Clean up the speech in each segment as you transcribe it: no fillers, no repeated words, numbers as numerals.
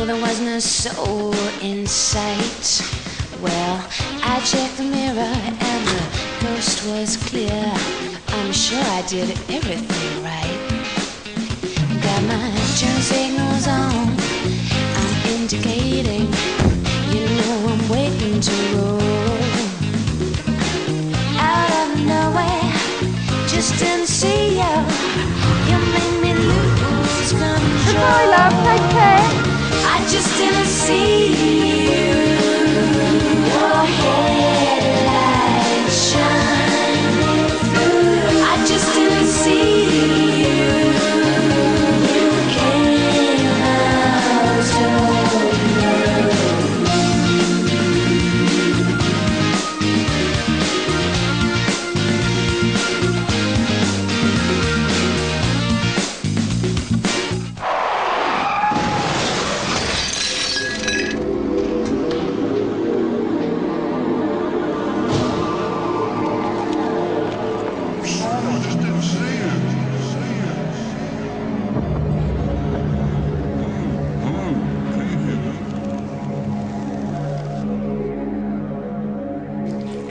Still there was no soul in sight. Well, I checked the mirror and the coast was clear. I'm sure I did everything right. Got my turn signals on, I'm indicating. You know I'm waiting to roll. Out of nowhere, just didn't see you. You made me lose control. Goodbye, love, take care. I just didn't see you. Your headlights shining through. I just didn't see you. You came out of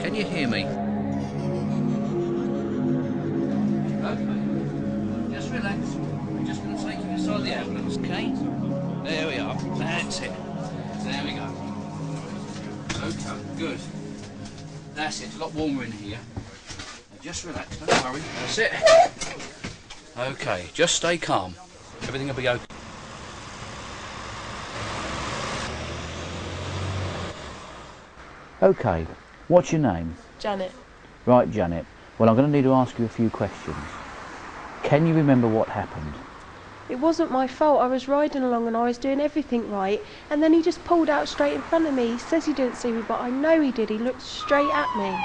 Can you hear me? Okay. Just relax. We're just going to take you inside the ambulance, okay? There we are. That's it. There we go. Okay, good. That's it. It's a lot warmer in here. Now just relax. Don't worry. That's it. Okay. Just stay calm. Everything will be okay. Okay. What's your name? Janet. Right, Janet. Well, I'm going to need to ask you a few questions. Can you remember what happened? It wasn't my fault. I was riding along and I was doing everything right, and then he just pulled out straight in front of me. He says he didn't see me, but I know he did. He looked straight at me.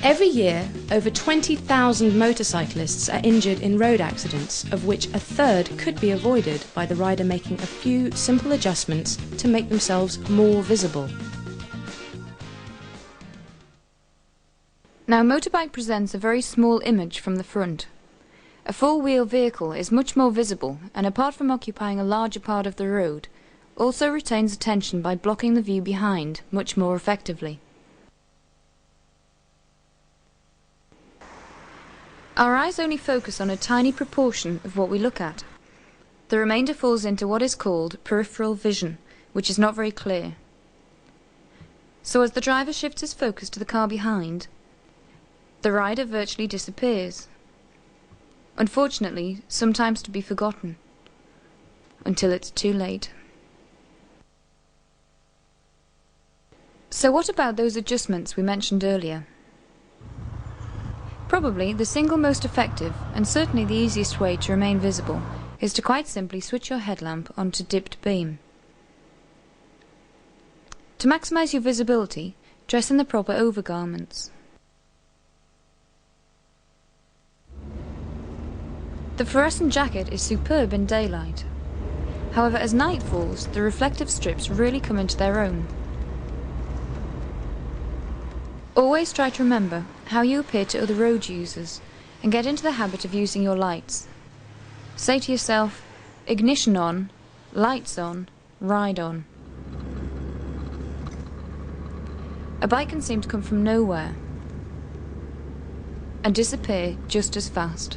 Every year, over 20,000 motorcyclists are injured in road accidents, of which a third could be avoided by the rider making a few simple adjustments to make themselves more visible. Now, a motorbike presents a very small image from the front. A four-wheel vehicle is much more visible, and apart from occupying a larger part of the road, also retains attention by blocking the view behind much more effectively. Our eyes only focus on a tiny proportion of what we look at. The remainder falls into what is called peripheral vision, which is not very clear. So as the driver shifts his focus to the car behind, the rider virtually disappears. Unfortunately, sometimes to be forgotten, until it's too late. So what about those adjustments we mentioned earlier? Probably the single most effective, and certainly the easiest way to remain visible, is to quite simply switch your headlamp onto dipped beam. To maximise your visibility, dress in the proper overgarments. The fluorescent jacket is superb in daylight. However, as night falls, the reflective strips really come into their own. Always try to remember how you appear to other road users and get into the habit of using your lights. Say to yourself, ignition on, lights on, ride on. A bike can seem to come from nowhere and disappear just as fast.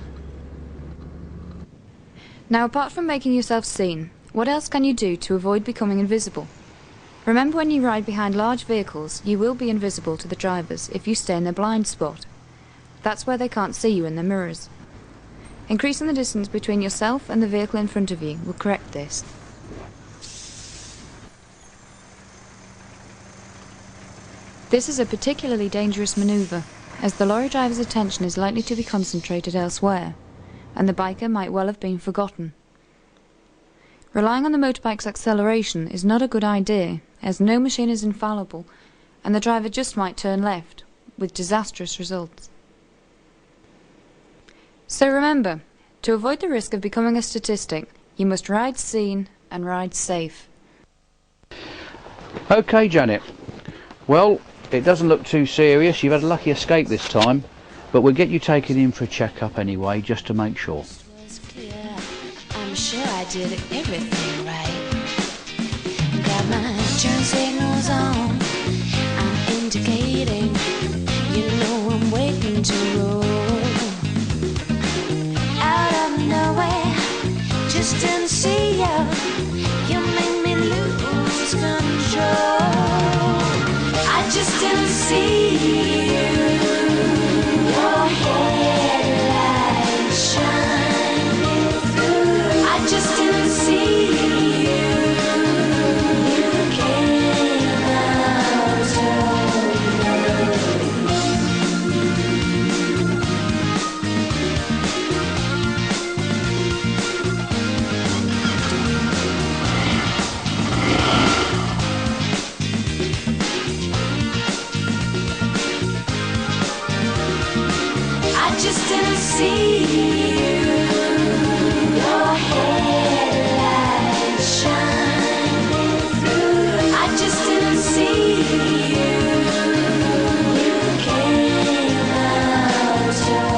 Now, apart from making yourself seen, what else can you do to avoid becoming invisible? Remember, when you ride behind large vehicles, you will be invisible to the drivers if you stay in their blind spot. That's where they can't see you in their mirrors. Increasing the distance between yourself and the vehicle in front of you will correct this. This is a particularly dangerous manoeuvre, as the lorry driver's attention is likely to be concentrated elsewhere, and the biker might well have been forgotten. Relying on the motorbike's acceleration is not a good idea, as no machine is infallible, and the driver just might turn left, with disastrous results. So remember, to avoid the risk of becoming a statistic, you must ride seen and ride safe. Okay, Janet. Well, it doesn't look too serious. You've had a lucky escape this time. But we'll get you taken in for a check-up anyway, just to make sure. Was clear. I'm sure I did everything right. Got my turn signals on. I'm indicating. You know I'm waiting to roll. Out of nowhere, just didn't see you. You made me lose control. I just didn't see you. Your headlights shining through. I just didn't see you. You came out of I just didn't see you. Your headlights shining through. I just didn't see you. You came out of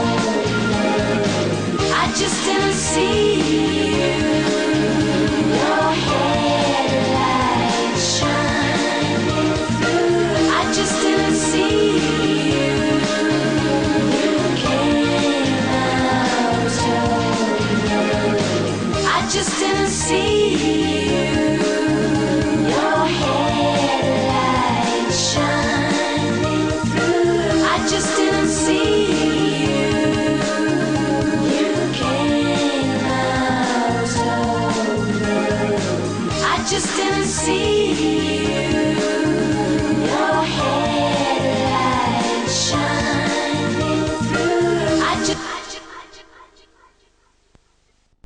I just didn't see you. Your headlights shining through. I just didn't see you. I just didn't see you. Your headlights shining through. I just didn't see you. You came out of I just didn't see you.